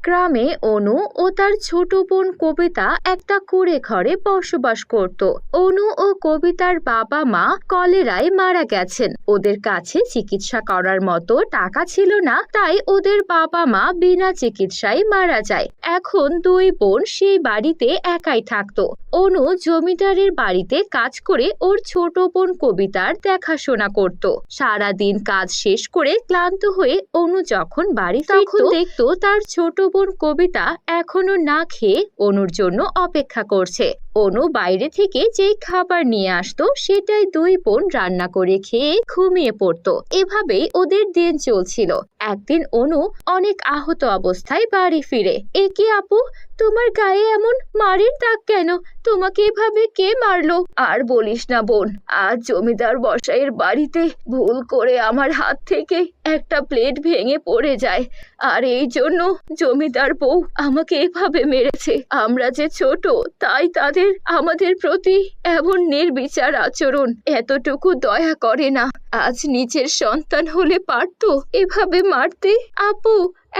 গ্রামে অনু ও তার ছোট বোন কবিতা একটা কুঁড়ে ঘরে বসবাস করত। অনু ও কবিতার বাবা মা কলেরায় মারা গেছেন। ওদের কাছে চিকিৎসা করার মতো টাকা ছিল না, তাই ওদের বাবা মা বিনা চিকিৎসায় মারা যায়। এখন দুই বোন সেই বাড়িতে একাই থাকতো। অনু জমিদারের বাড়িতে কাজ করে ওর ছোট বোন কবিতার দেখাশোনা করত। সারাদিন কাজ শেষ করে ক্লান্ত হয়ে অনু যখন বাড়ি ফিরত, দেখতো তার ছোট বোন কবিতা এখনো না খেয়ে অনুর জন্য অপেক্ষা করছে। অনু বাইরে থেকে যেই খাবার নিয়ে আসতো সেটাই দুই বোন রান্না করে খেয়ে ঘুমিয়ে পড়তো। এভাবেই ওদের দিন চলছিল। একদিন অনু অনেক আহত অবস্থায় বাড়ি ফিরে। এ কি আপু, তোমার গায়ে এমন মারের দাগ কেন? তোমাকে এভাবে কে মারলো? আর বলিস না বোন, আজ জমিদার মশাইয়ের বাড়িতে ভুল করে আমার হাত থেকে একটা প্লেট ভেঙে পড়ে যায়, আর এই জন্য জমিদার বউ আমাকে এভাবে মেরেছে। আমরা যে ছোট, তাই তাদের আমাদের প্রতি এমন নির্বিচার আচরণ, এতটুকু দয়া করে না। আজ নিজের সন্তান হলে পারতো এভাবে মারতে? আপু,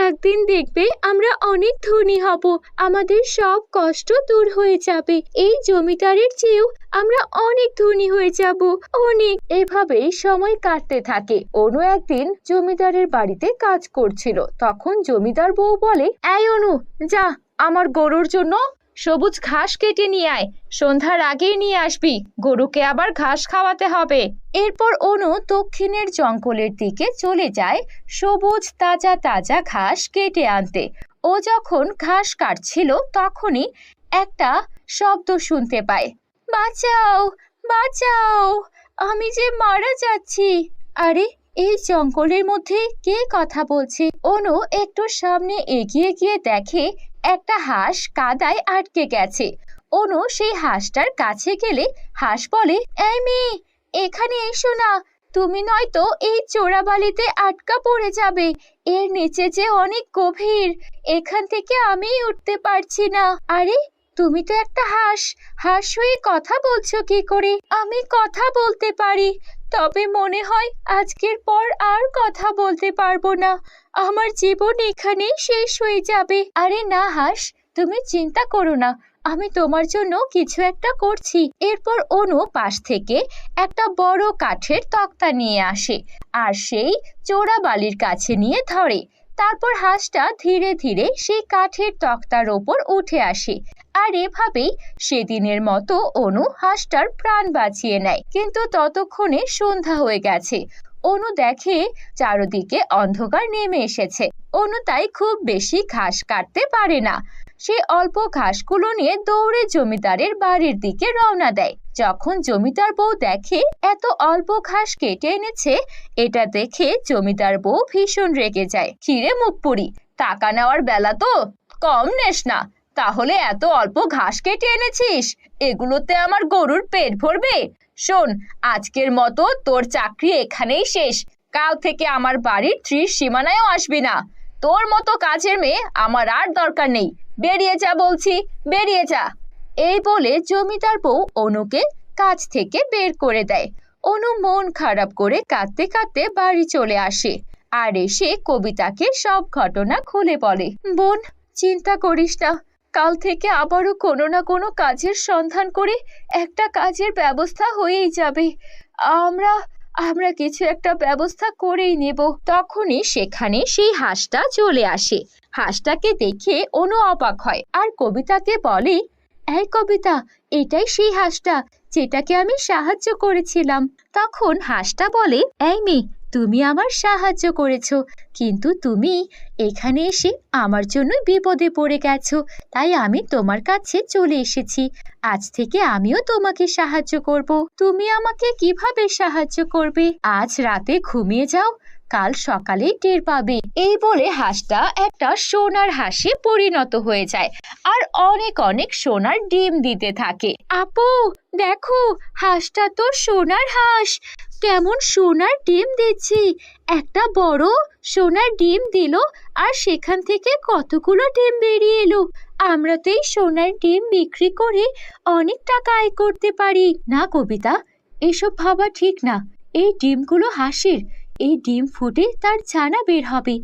একদিন দেখবে আমরা অনেক ধনী হব, আমাদের সব কষ্ট দূর হয়ে যাবে। এই জমিদারের চেয়েও আমরা অনেক ধনী হয়ে যাব, অনেক। এভাবেই সময় কাটতে থাকে। অনু একদিন জমিদারের বাড়িতে কাজ করছিল। তখন জমিদার বউ বলে, এই অনু, যা আমার গরুর জন্য সবুজ ঘাস কেটে নিয়ে আয়, সন্ধ্যার আগেই নিয়ে আসবি, গরুকে আবার ঘাস খাওয়াতে হবে। এরপর অনু দক্ষিণের জঙ্গলের দিকে চলে যায় সবুজ তাজা তাজা ঘাস কেটে আনতে। ও যখন ঘাস কাটছিল তখনই একটা শব্দ শুনতে পায়, বাঁচাও বাঁচাও, আমি যে মারা যাচ্ছি। আরে, এই জঙ্গলের মধ্যে কে কথা বলছে? অনু একটু সামনে এগিয়ে গিয়ে দেখে একটা হাঁস কাদায় আটকে গেছে। অনু সেই হাঁসটার কাছে গেলে হাঁস বলে, এই মেয়ে, এখানে এসো না, তুমি নয়তো এই চোরাবালিতে আটকা পড়ে যাবে। এর নিচে যে অনেক গভীর, এখান থেকে আমি উঠতে পারছি না। আরে, তুমি তো একটা হাঁস, হাঁস হয়ে কথা বলছো কি করে? আমি কথা বলতে পারি, তবে মনে হয় আজকের পর আর কথা বলতে পারবো না, আমার জীবন এখানেই শেষ হয়ে যাবে। আরে না হাঁস, তুমি চিন্তা করো না, আমি তোমার জন্য কিছু একটা করছি। এরপর অনু পাশ থেকে একটা বড় কাঠের তক্তা নিয়ে আসে আর সেই চোরা বালির কাছে নিয়ে ধরে। তারপর হাঁসটা ধীরে ধীরে সেই কাঠের তক্তার ওপর উঠে আসে। আর এভাবেই সেদিনের মতো অনু হাঁসটার প্রাণ বাঁচিয়ে নেয়। কিন্তু ততক্ষণে সন্ধ্যা হয়ে গেছে। অনু দেখে চারদিকে অন্ধকার নেমে এসেছে। অনু তাই খুব বেশি ঘাস কাটতে পারে না। সে অল্প ঘাসগুলো নিয়ে দৌড়ে জমিদারের বাড়ির দিকে রওনা দেয়। যখন জমিদার বউ দেখে এত অল্প ঘাস কেটে এনেছে, এটা দেখে জমিদার বউ ভীষণ রেগে যায়। কিরে মুখপুরি, টাকা নেওয়ার বেলা তো কম নেস না, তাহলে এত অল্প ঘাস কেটে এনেছিস, এগুলোতে আমার গরুর পেট ভরবে? শোন, আজকের মতো তোর চাকরি এখানেই শেষ। কাল থেকে আমার বাড়ির সীমানায়ও আসবি না। তোর মতো কাজের মেয়ে আমার আর দরকার নেই, বেরিয়ে যা বলছি, বেরিয়ে যা। এই বলে জমিদার বউ অনুকে কাজ থেকে বের করে দেয়। অনু মন খারাপ করে কাঁদতে কাঁদতে বাড়ি চলে আসে আর এসে কবিতাকে সব ঘটনা খুলে বলে। বোন, চিন্তা করিস না, কাল থেকে আবারও কোনো না কোনো কাজের সন্ধান করে একটা কাজের ব্যবস্থা হয়েই যাবে। আমরা আমরা কিছু একটা ব্যবস্থা করেই নেব। তখনই সেখানে সেই হাঁসটা চলে আসে। হাঁসটাকে দেখে অনু অবাক হয় আর কবিতাকে বলে, এই কবিতা, এটাই সেই হাঁসটা যেটাকে আমি সাহায্য করেছিলাম। তখন হাঁসটা বলে, এই মেয়ে, তুমি আমার সাহায্য করেছো, কিন্তু তুমি এখানে এসে আমার জন্য বিপদে পড়ে গেছো, তাই আমি তোমার কাছে চলে এসেছি। আজ থেকে আমিও তোমাকে সাহায্য করব। তুমি আমাকে কিভাবে সাহায্য করবে? আজ রাতে ঘুমিয়ে যাও, কাল সকালেই টের পাবে। এই বলে হাঁসটা একটা সোনার হাঁসে পরিণত হয়ে যায় আর অনেক অনেক সোনার ডিম দিতে থাকে। আপু দেখো, হাঁসটা তো সোনার হাঁস, কেমন সোনার ডিম দিচ্ছি। একটা বড় সোনার ডিম দিল আর সেখান থেকে কতগুলো ডিম বেরিয়ে এলো। আমরা তো এই সোনার ডিম বিক্রি করে অনেক টাকা আয় করতে পারি। না কবিতা, এসব ভাবা ঠিক না। এই ডিমগুলো হাঁসের, এই ডিম ফুটে তার ছানা বের হবে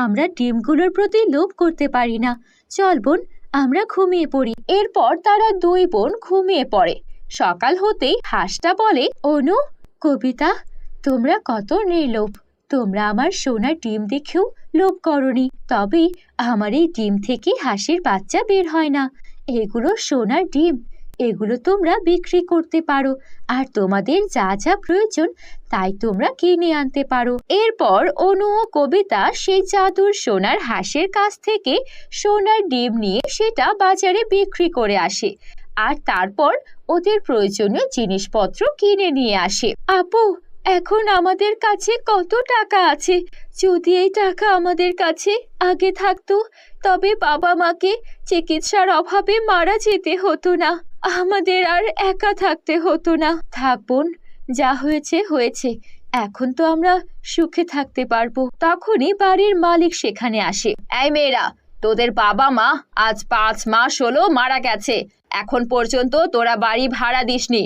আমরা ডিমগুলোর প্রতি লোভ করতে পারি না। চল বোন, আমরা ঘুমিয়ে পড়ি। এরপর তারা দুই বোন ঘুমিয়ে পড়ে। সকাল হতেই হাঁসটা বলে, অনু, কবিতা, তোমরা কত নির্লোভ। তোমরা আমার সোনার ডিম দেখেও লোভ করনি, তবে আমার এই ডিম থেকে হাঁসের বাচ্চা বের হয় না। এগুলো সোনার ডিম, এগুলো তোমরা বিক্রি করতে পারো, আর তোমাদের যা যা প্রয়োজন তাই তোমরা কিনে আনতে পারো। এরপর অনু ও কবিতা সেই জাদুর সোনার হাঁসের কাছ থেকে সোনার ডিম নিয়ে সেটা বাজারে বিক্রি করে আসে, আর তারপর ওদের প্রয়োজনীয় জিনিসপত্র কিনে নিয়ে আসে। আপু, এখন আমাদের কাছে কত টাকা আছে? যদি এই টাকা আমাদের কাছে আগে থাকতো, তবে বাবা মাকে চিকিৎসার অভাবে মারা যেতে হতো না, আমাদের আর একা থাকতে হতো না। থাক বোন, যা হয়েছে হয়েছে, এখন তো আমরা সুখে থাকতে পারবো। তখনই বাড়ির মালিক সেখানে আসে। এই মেয়েরা, তোদের বাবা মা আজ 5 মাস হলো মারা গেছে, এখন পর্যন্ত তোরা বাড়ি ভাড়া দিসনি।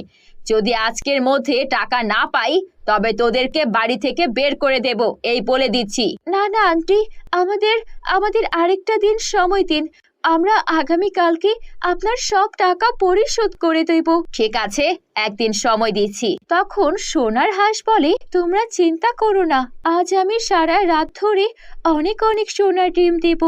যদি আজকের মধ্যে টাকা না পাই, তবে তোদেরকে বাড়ি থেকে বের করে দেব, এই বলে দিচ্ছি। না না আন্টি, আমাদের আমাদের আরেকটা দিন সময় দিন, আমরা আগামীকালকে আপনার সব টাকা পরিশোধ করে দেব। ঠিক আছে, একদিন সময় দিচ্ছি। তখন সোনার হাঁস বলে, তোমরা চিন্তা করো না, আজ আমি সারা রাত ধরে অনেক অনেক সোনার ডিম দেব,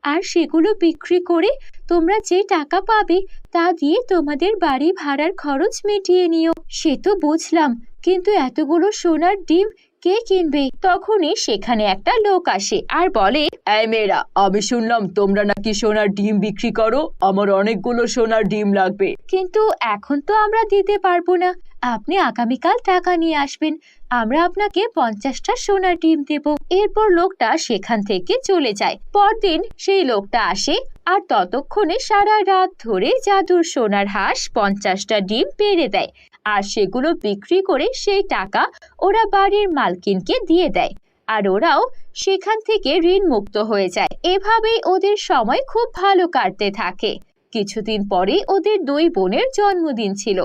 আর সেগুলো বিক্রি করে তোমরা যে টাকা পাবে তা দিয়ে তোমাদের বাড়ি ভাড়ার খরচ মিটিয়ে নিও। সে তো বুঝলাম, কিন্তু এতগুলো সোনার ডিম কে কিনবে? তখনই সেখানে একটা লোক আসে আর বলে, এই মেয়েরা, আমি শুনলাম তোমরা নাকি সোনার ডিম বিক্রি করো, আমার অনেকগুলো সোনার ডিম লাগবে। কিন্তু এখন তো আমরা দিতে পারবো না, আপনি আগামীকাল টাকা নিয়ে আসবেন, আমরা আপনাকে 50টা সোনার ডিম দেব। এরপর লোকটা সেখান থেকে চলে যায়। পরদিন সেই লোকটা আসে, আর ততক্ষণে সারা রাত ধরে জাদুর সোনার হাঁস 50টা ডিম পেড়ে দেয়, আর সেগুলো বিক্রি করে সেই টাকা ওরা বাড়ির মালকিনকে দিয়ে দেয়, আর ওরাও সেখান থেকে ঋণ মুক্ত হয়ে যায়। এভাবেই ওদের সময় খুব ভালো কাটতে থাকে। কিছুদিন পরে ওদের দুই বোনের জন্মদিন ছিল।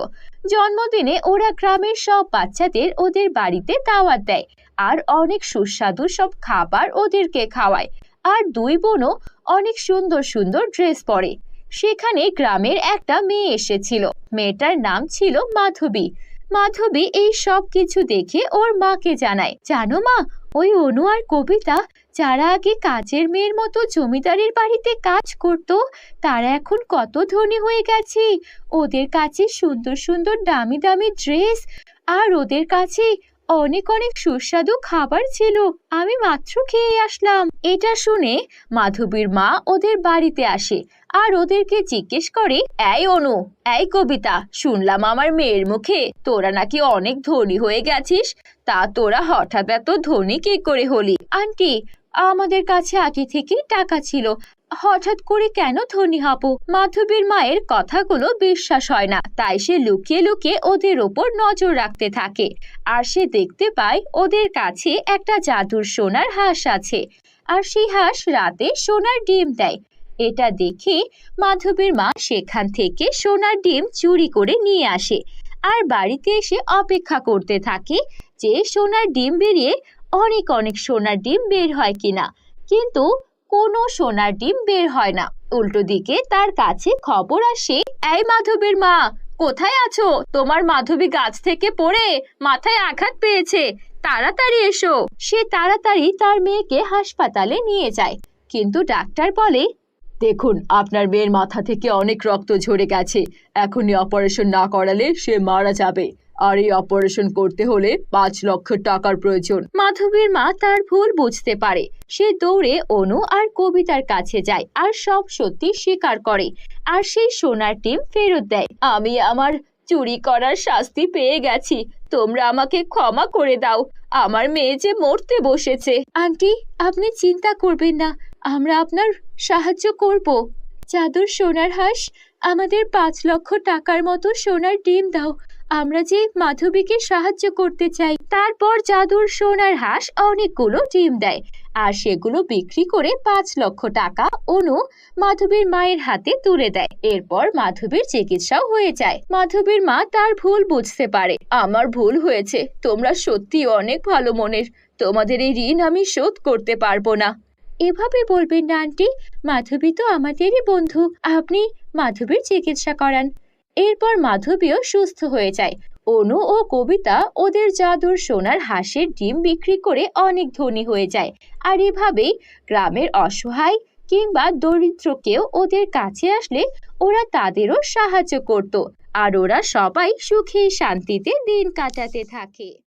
জন্মদিনে ওরা গ্রামের সব বাচ্চাদের ওদের বাড়িতে দাওয়াত দেয়, আর অনেক সুস্বাদু সব খাবার ওদেরকে খাওয়ায়, আর দুই বোনও অনেক সুন্দর সুন্দর ড্রেস পরে। সেখানে গ্রামের একটা মেয়ে এসেছিল, মেয়েটার নাম ছিল মাধবী। মাধবী এই সব কিছু দেখে ওর মাকে জানায়, জানো মা, ওই অনু আর কবিতা, যারা আগে কাজের মেয়ের মতো জমিদারের বাড়িতে কাজ করত, তারা এখন কত ধনী হয়ে গেছে। ওদের কাছে সুন্দর সুন্দর দামি দামি ড্রেস, আর ওদের কাছে অনেক অনেক সুস্বাদু খাবার ছিল, আমি মাত্র খেয়ে আসলাম। এটা শুনে মাধবীর মা ওদের বাড়িতে আসে, আর ওদেরকে জিজ্ঞেস করে, এই অনু, এই কবিতা, শুনলাম আমার মেয়ের মুখে তোরা নাকি অনেক ধনী হয়ে গেছিস, তা তোরা হঠাৎ এত ধনী কি করে হলি? আন্টি, আমাদের কাছে আগে থেকেই টাকা ছিল, হঠাৎ করে কেন ধনী হব? মাধবীর মায়ের কথাগুলো বিশ্বাস হয় না, তাই সে লুকিয়ে লুকিয়ে ওদের ওপর নজর রাখতে থাকে, আর সে দেখতে পায় ওদের কাছে একটা জাদুর সোনার হাঁস আছে, আর সেই হাঁস রাতে সোনার ডিম দেয়। এটা দেখে মাধবীর মা সেখান থেকে সোনার ডিম চুরি করে নিয়ে আসে, আর বাড়িতে এসে অপেক্ষা করতে থাকে যে সোনার ডিম বেরিয়ে অনেক অনেক সোনার ডিম বের হয় কিনা। কিন্তু কোনো সোনার ডিম বের হয় না। উল্টো দিকে তার কাছে খবর আসে, এই মাধবীর মা, কোথায় আছো? তোমার মাধবী গাছ থেকে পড়ে মাথায় আঘাত পেয়েছে, তাড়াতাড়ি এসো। সে তাড়াতাড়ি তার মেয়েকে হাসপাতালে নিয়ে যায়, কিন্তু ডাক্তার বলে, দেখুন, আপনার মেয়ের মাথা থেকে অনেক রক্ত ঝরে গেছে, এখনই অপারেশন না করালে সে মারা যাবে, আর এই অপারেশন করতে হলে 5 লক্ষ টাকার প্রয়োজন। মাধবীর মা তার ভুল বুঝতে পারে। সে দৌড়ে অনু আর কবিতার কাছে যায় আর সব সত্যি স্বীকার করে, আর সেই সোনার ডিম ফেরত দেয়। আমি আমার চুরি করার শাস্তি পেয়ে গেছি, তোমরা আমাকে ক্ষমা করে দাও, আমার মেয়ে যে মরতে বসেছে। আন্টি, আপনি চিন্তা করবেন না, আমরা আপনার সাহায্য করব। জাদুর সোনার হাঁস, আমাদের 5 লক্ষ টাকার মতো সোনার ডিম দাও, আমরা যে মাধবীকে সাহায্য করতে চাই। তারপর জাদুর সোনার হাঁস অনেকগুলো ডিম দেয়, আর সেগুলো বিক্রি করে 5 লক্ষ টাকা অনু মাধবীর মায়ের হাতে তুলে দেয়। এরপর মাধবীর চিকিৎসাও হয়ে যায়। মাধবীর মা তার ভুল বুঝতে পারে, আমার ভুল হয়েছে, তোমরা সত্যি অনেক ভালো মনের, তোমাদের এই ঋণ আমি শোধ করতে পারবো না। এভাবে বলবেন না আন্টি, মাধবী তো আমাদেরই বন্ধু, আপনি মাধবীর চিকিৎসা করান। এরপর মাধবীও সুস্থ হয়ে যায়। অনু ও কবিতা ওদের জাদুর সোনার হাঁসের ডিম বিক্রি করে অনেক ধনী হয়ে যায়। আর এভাবেই গ্রামের অসহায় কিংবা দরিদ্র কেউ ওদের কাছে আসলে ওরা তাদেরও সাহায্য করত। আর ওরা সবাই সুখে শান্তিতে দিন কাটাতে থাকে।